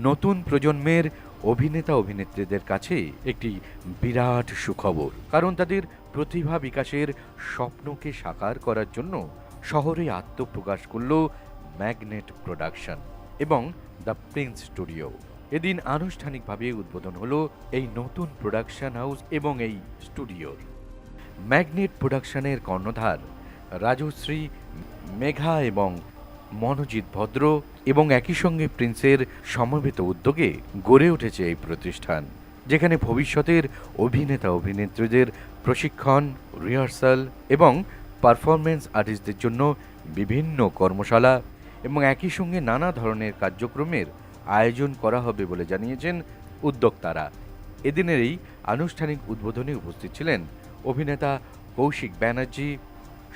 নতুন প্রজন্মের অভিনেতা অভিনেত্রীদের কাছে একটি বিরাট সুখবর, কারণ তাদের প্রতিভা বিকাশের স্বপ্নকে সাকার করার জন্য শহরে আত্মপ্রকাশ করল ম্যাগনেট প্রোডাকশন এবং দ্য প্রিন্স স্টুডিও। এদিন আনুষ্ঠানিকভাবে উদ্বোধন হলো এই নতুন প্রোডাকশন হাউস এবং এই স্টুডিওর। ম্যাগনেট প্রোডাকশনের কর্ণধার রাজশ্রী, মেঘা এবং মনোজিৎ ভদ্র এবং একই সঙ্গে প্রিন্সের সমবেত উদ্যোগে গড়ে উঠেছে এই প্রতিষ্ঠান, যেখানে ভবিষ্যতের অভিনেতা অভিনেত্রীদের প্রশিক্ষণ, রিহার্সাল এবং পারফরমেন্স আর্টিস্টদের জন্য বিভিন্ন কর্মশালা এবং একই সঙ্গে নানা ধরনের কার্যক্রমের আয়োজন করা হবে বলে জানিয়েছেন উদ্যোক্তারা। এদিনের এই আনুষ্ঠানিক উদ্বোধনে উপস্থিত ছিলেন অভিনেতা কৌশিক ব্যানার্জি,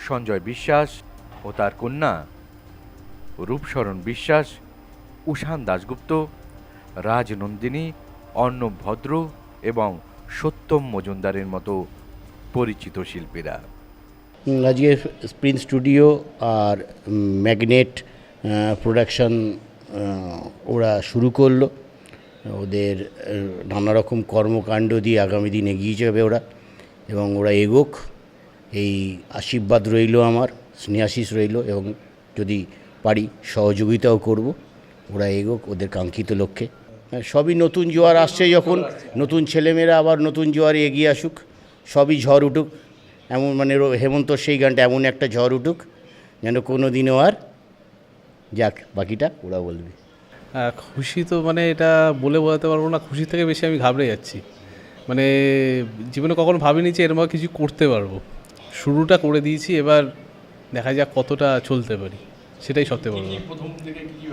সঞ্জয় বিশ্বাস ও তার কন্যা রূপশরণ বিশ্বাস, উষান দাশগুপ্ত, রাজনন্দিনী, অর্ণব ভদ্র এবং সত্যম মজুমদারের মতো পরিচিত শিল্পীরা। আজকে প্রিন্স স্টুডিও আর ম্যাগনেট প্রোডাকশন ওরা শুরু করলো ওদের নানা রকম কর্মকাণ্ড দিয়ে আগামী দিন এগিয়ে যাবে ওরা, এবং ওরা এগোক এই আশীর্বাদ রইল, আমার স্নেহাশিস রইল, এবং যদি পারি সহযোগিতাও করব। ওরা এগোক ওদের কাঙ্ক্ষিত লক্ষ্যে। সবই নতুন জোয়ার আসছে, যখন নতুন ছেলেমেয়েরা আবার নতুন জোয়ারে এগিয়ে আসুক, সবই ঝড় উঠুক, এমন মানে হেমন্ত সেই গানটা এমন একটা ঝড় উঠুক যেন কোনো দিনও আর যাক, বাকিটা ওরা বলবে। খুশি তো মানে এটা বলে বোঝাতে পারবো না, খুশি থেকে বেশি আমি ঘাবড়ে যাচ্ছি। মানে জীবনে কখনো ভাবিনি যে এরকম কিছু করতে পারবো। শুরুটা করে দিয়েছি, এবার দেখা যাক কতটা চলতে পারি, সেটাই সবথেকে বড়। প্রথম থেকে কি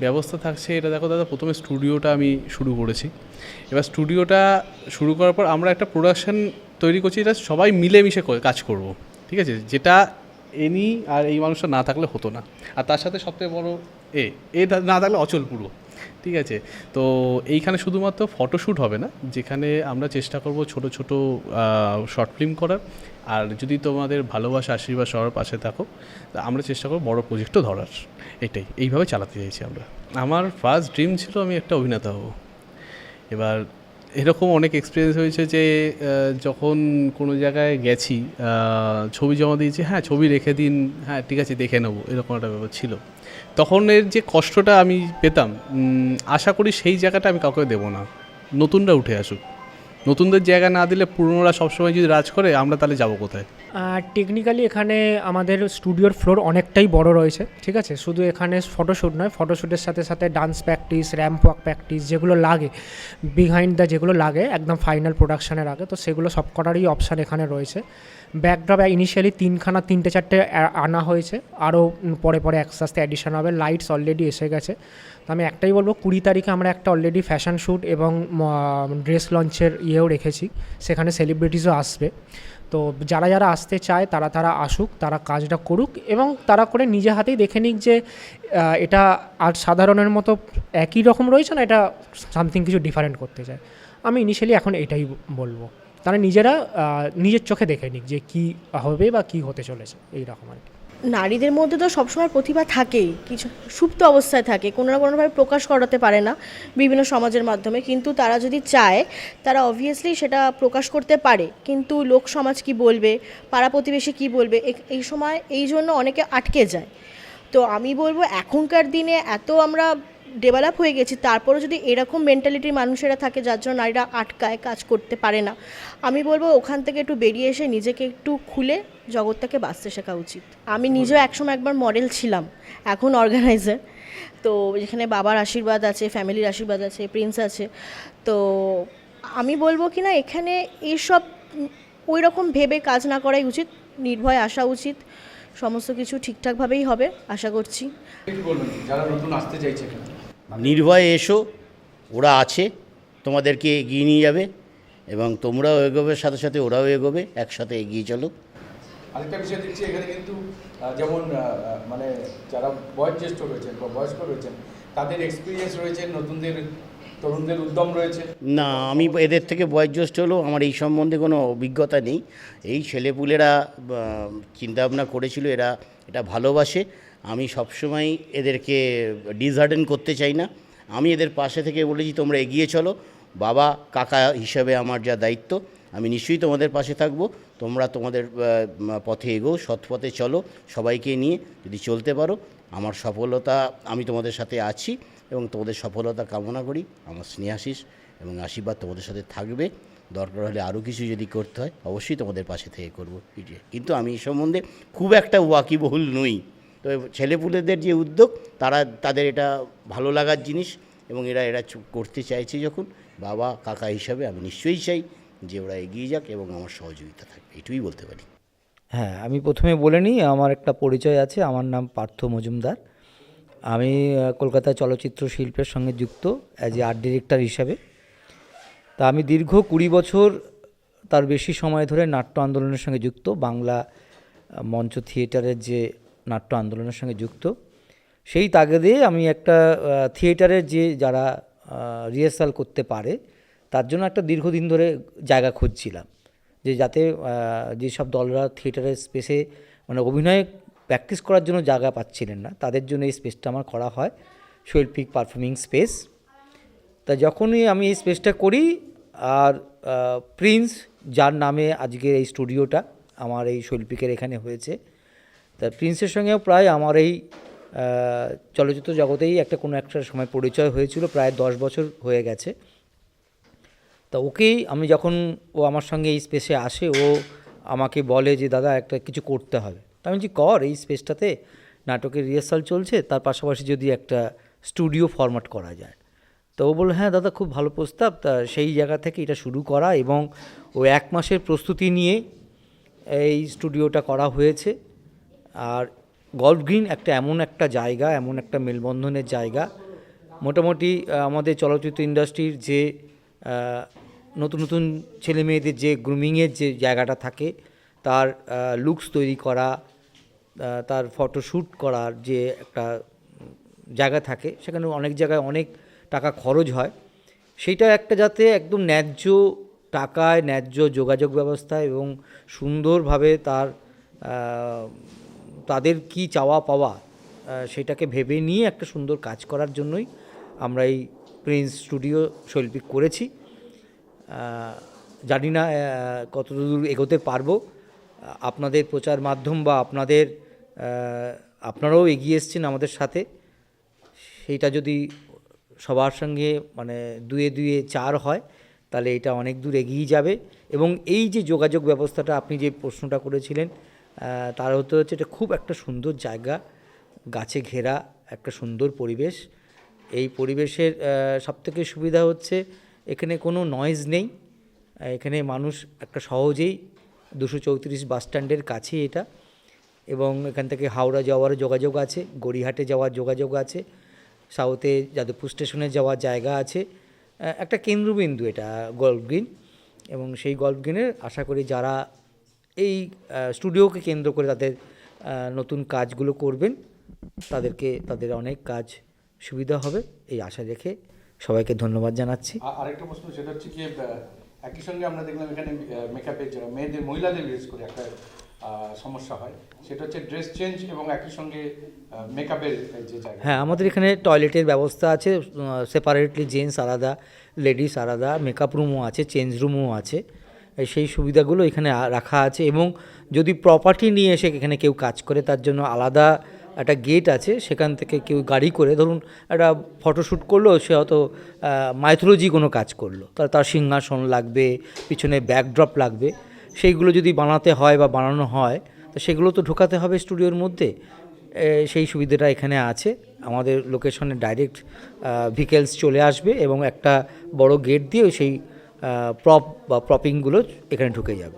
ব্যবস্থা থাকছে এটা দেখো দাদা, প্রথমে স্টুডিওটা আমি শুরু করেছি। এবার স্টুডিওটা শুরু করার পর আমরা একটা প্রোডাকশন তৈরি করছি, এটা সবাই মিলেমিশে কাজ করব, ঠিক আছে, যেটা এনি আর এই মানুষটা না থাকলে হতো না। আর তার সাথে সবথেকে বড় এ না থাকলে অচল পুরো, ঠিক আছে। তো এইখানে শুধুমাত্র ফটোশ্যুট হবে না, যেখানে আমরা চেষ্টা করব ছোট ছোট শর্ট ফিল্ম করার, আর যদি তোমাদের ভালোবাসা আশীর্বাদ সবার পাশে থাকো, তা আমরা চেষ্টা করব বড় প্রজেক্টও ধরার। এইভাবে চালাতে চাইছি আমরা। আমার ফার্স্ট ড্রিম ছিল আমি একটা অভিনেতা হব। এবার এরকম অনেক এক্সপিরিয়েন্স হয়েছে যে যখন কোনো জায়গায় গেছি, ছবি জমা দিয়েছি, হ্যাঁ ছবি রেখে দিন, হ্যাঁ ঠিক আছে দেখে নেবো, এরকম একটা ব্যাপার ছিল। তখন এর যে কষ্টটা আমি পেতাম, আশা করি সেই জায়গাটা আমি কাউকে দেবো না, নতুনরা উঠে আসুক। নতুনদের জায়গা না দিলে পুরনোরা সবসময় যদি রাজ করে, আমরা তাহলে যাবো কোথায়? টেকনিক্যালি এখানে আমাদের স্টুডিওর ফ্লোর অনেকটাই বড় রয়েছে, ঠিক আছে। শুধু এখানে ফটোশ্যুট নয়, ফটোশ্যুটের সাথে সাথে dance practice, ramp walk practice যেগুলো লাগে, বিহাইন্ড দ্য যেগুলো লাগে একদম ফাইনাল প্রোডাকশানের আগে, তো সেগুলো সব কটারই অপশান এখানে রয়েছে। ব্যাকড্রপ ইনিশিয়ালি তিনটে চারটে আনা হয়েছে, আরও পরে পরে আস্তে আস্তে অ্যাডিশন হবে। লাইটস অলরেডি এসে গেছে। তো আমি একটাই বলবো, 20 তারিখে আমরা একটা অলরেডি ফ্যাশন শ্যুট এবং ড্রেস লঞ্চের ইয়েও রেখেছি, সেখানে সেলিব্রিটিসও আসবে। তো যারা যারা আসতে চায় তারা আসুক, তারা কাজটা করুক, এবং তারা করে নিজে হাতেই দেখে নিক যে এটা আর সাধারণের মতো একই রকম রয়েছে না, এটা সামথিং কিছু ডিফারেন্ট করতে চায়। আমি ইনিশিয়ালি এখন এটাই বলবো, তারা নিজেরা নিজের চোখে দেখে নিক যে কী হবে বা কী হতে চলেছে, এই রকম আর কি। নারীদের মধ্যে তো সবসময় প্রতিভা থাকেই, কিছু সুপ্ত অবস্থায় থাকে, কোনো না কোনোভাবে প্রকাশ করাতে পারে না বিভিন্ন সমাজের মাধ্যমে, কিন্তু তারা যদি চায় তারা অবভিয়াসলি সেটা প্রকাশ করতে পারে। কিন্তু লোক সমাজ কী বলবে, পাড়া প্রতিবেশী কী বলবে, এই সময় এই জন্য অনেকে আটকে যায়। তো আমি বলবো এখনকার দিনে এত আমরা ডেভেলপ হয়ে গেছি, তারপরে যদি এরকম মেন্টালিটির মানুষেরা থাকে যার জন্য নারীরা আটকায়, কাজ করতে পারে না, আমি বলবো ওখান থেকে একটু বেরিয়ে এসে নিজেকে একটু খুলে জগৎটাকে বাঁচতে শেখা উচিত। আমি নিজেও একসময় একবার মডেল ছিলাম, এখন অর্গানাইজার। তো যেখানে বাবার আশীর্বাদ আছে, ফ্যামিলির আশীর্বাদ আছে, প্রিন্স আছে। তো আমি বলবো কি না, এখানে এইসব ওই রকম ভেবে কাজ না করাই উচিত, নির্ভয়ে আসা উচিত, সমস্ত কিছু ঠিকঠাকভাবেই হবে আশা করছি। যারা নতুন আসতে চাইছে নির্ভয়ে এসো, ওরা আছে, তোমাদেরকে এগিয়ে নিয়ে যাবে, এবং তোমরাও এগোবে, সাথে সাথে ওরাও এগোবে, একসাথে এগিয়ে চলো। আরেকটা বিষয় দেখছি এখানে কিন্তু যেমন মানে যারা বয়োজ্যেষ্ঠ রয়েছেন বা বয়স্ক রয়েছেন, তাদের এক্সপিরিয়েন্স রয়েছে, তরুণদের উদ্যম রয়েছে। না, আমি এদের থেকে বয়োজ্যেষ্ঠ হলেও আমার এই সম্বন্ধে কোনো অভিজ্ঞতা নেই। এই ছেলেপুলেরা চিন্তাভাবনা করেছিল, এটা ভালোবাসে। আমি সবসময় এদেরকে ডিসহার্টেন করতে চাই না, আমি এদের পাশে থেকে বলেছি তোমরা এগিয়ে চলো, বাবা কাকা হিসাবে আমার যা দায়িত্ব আমি নিশ্চয়ই তোমাদের পাশে থাকবো, তোমরা তোমাদের পথে এগোও, সৎ পথে চলো, সবাইকে নিয়ে যদি চলতে পারো আমার সফলতা, আমি তোমাদের সাথে আছি এবং তোমাদের সফলতা কামনা করি। আমার স্নেহাশিস এবং আশীর্বাদ তোমাদের সাথে থাকবে, দরকার হলে আরও কিছু যদি করতে হয় অবশ্যই তোমাদের পাশে থেকে করবো। কিন্তু আমি এই সম্বন্ধে খুব একটা ওয়াকিবহুল নই, তো ছেলেপুলেদের যে উদ্যোগ তাদের এটা ভালো লাগার জিনিস এবং এরা করতে চাইছে যখন, বাবা কাকা হিসাবে আমি নিশ্চয়ই চাই যে ওরা এগিয়ে যাক এবং আমার সহযোগিতা থাকবে, এটুকুই বলতে পারি। হ্যাঁ, আমি প্রথমে বলে নিই, আমার একটা পরিচয় আছে, আমার নাম পার্থ মজুমদার। আমি কলকাতা চলচ্চিত্র শিল্পের সঙ্গে যুক্ত অ্যাজ এ আর্ট ডিরেক্টর হিসাবে। তা আমি দীর্ঘ 20 বছর তার বেশি সময় ধরে নাট্য আন্দোলনের সঙ্গে যুক্ত, বাংলা মঞ্চ থিয়েটারের যে নাট্য আন্দোলনের সঙ্গে যুক্ত। সেই তাগিদে আমি একটা থিয়েটারের যে যারা রিহার্সাল করতে পারে তার জন্য একটা দীর্ঘদিন ধরে জায়গা খুঁজছিলাম, যে যাতে যেসব দলরা থিয়েটারের স্পেসে মানে অভিনয় প্র্যাকটিস করার জন্য জায়গা পাচ্ছিলেন না, তাদের জন্য এই স্পেসটা আমার করা হয়, শৈল্পিক পারফর্মিং স্পেস। তা যখনই আমি এই স্পেসটা করি, আর প্রিন্স যার নামে আজকের এই স্টুডিওটা আমার এই শৈল্পিকের এখানে হয়েছে, তা প্রিন্সের সঙ্গেও প্রায় আমার এই চলচ্চিত্র জগতেই কোনো একটা সময় পরিচয় হয়েছিল, প্রায় 10 বছর হয়ে গেছে। তা ওকেই আমি যখন ও আমার সঙ্গে এই স্পেসে আসে, ও আমাকে বলে যে দাদা একটা কিছু করতে হবে। তা আমি যে কর, এই স্পেসটাতে নাটকের রিহার্সাল চলছে, তার পাশাপাশি যদি একটা স্টুডিও ফরম্যাট করা যায়। তো ও বলল হ্যাঁ দাদা, খুব ভালো প্রস্তাব। তা সেই জায়গা থেকে এটা শুরু করা এবং ও 1 মাসের প্রস্তুতি নিয়ে এই স্টুডিওটা করা হয়েছে। আর গল্ফ গ্রিন এমন একটা জায়গা, এমন একটা মেলবন্ধনের জায়গা, মোটামুটি আমাদের চলচ্চিত্র ইন্ডাস্ট্রির যে নতুন নতুন ছেলে মেয়েদের যে গ্রুমিংয়ের যে জায়গাটা থাকে, তার লুকস তৈরি করা, তার ফটোশ্যুট করার যে একটা জায়গা থাকে, সেখানে অনেক জায়গায় অনেক টাকা খরচ হয়, সেইটা একটা যাতে একদম ন্যায্য টাকায়, ন্যায্য যোগাযোগ ব্যবস্থা এবং সুন্দরভাবে তাদের কি চাওয়া পাওয়া সেটাকে ভেবে নিয়ে একটা সুন্দর কাজ করার জন্যই আমরা এই প্রিন্স স্টুডিও শৈল্পিক করেছি। জানি না কতদূর এগোতে পারবো, আপনাদের প্রচার মাধ্যম বা আপনারাও এগিয়ে এসছেন আমাদের সাথে, সেইটা যদি সবার সঙ্গে মানে 2 2 4 হয় তাহলে এটা অনেক দূর এগিয়ে যাবে। এবং এই যে যোগাযোগ ব্যবস্থাটা আপনি যে প্রশ্নটা করেছিলেন, তার হচ্ছে এটা খুব একটা সুন্দর জায়গা, গাছে ঘেরা একটা সুন্দর পরিবেশ। এই পরিবেশের সবথেকে সুবিধা হচ্ছে এখানে কোনো নয়েজ নেই, এখানে মানুষ একটা সহজেই 234 বাস স্ট্যান্ডের কাছেই এটা, এবং এখান থেকে হাওড়া যাওয়ার যোগাযোগ আছে, গড়িয়াহাটে যাওয়ার যোগাযোগ আছে, সাউথে যাদবপুর স্টেশনে যাওয়ার জায়গা আছে, একটা কেন্দ্রবিন্দু এটা গল্ফ গ্রিন। এবং সেই গল্ফ গ্রিনের আশা করি যারা এই স্টুডিওকে কেন্দ্র করে তাদের নতুন কাজগুলো করবেন, তাদের অনেক কাজ সুবিধা হবে, এই আশা রেখে সবাইকে ধন্যবাদ জানাচ্ছি। আরেকটা প্রশ্ন, সেটা হচ্ছে কি, একই সঙ্গে আমরা দেখলাম এখানে মেকআপের যারা মহিলাদের বিশেষ করে একটা সমস্যা হয়, সেটা হচ্ছে ড্রেস চেঞ্জ এবং একই সঙ্গে মেকআপের যে জায়গা। হ্যাঁ, আমাদের এখানে টয়লেটের ব্যবস্থা আছে, সেপারেটলি জেন্টস আলাদা, লেডিস আলাদা, মেকআপ রুমও আছে, চেঞ্জ রুমও আছে, সেই সুবিধাগুলো এখানে রাখা আছে। এবং যদি প্রপার্টি নিয়ে এসে এখানে কেউ কাজ করে, তার জন্য আলাদা একটা গেট আছে, সেখান থেকে কেউ গাড়ি করে ধরুন একটা ফটোশ্যুট করলো, সে হয়তো মাইথোলজি কোনো কাজ করলো, তার সিংহাসন লাগবে, পিছনে ব্যাকড্রপ লাগবে, সেইগুলো যদি বানাতে হয় বা বানানো হয়, তো সেগুলো তো ঢোকাতে হবে স্টুডিওর মধ্যে। সেই সুবিধাটা এখানে আছে, আমাদের লোকেশনে ডাইরেক্ট ভেহিকেলস চলে আসবে এবং একটা বড় গেট দিয়ে সেই প্রপিংগুলো এখানে ঢুকে যাবে।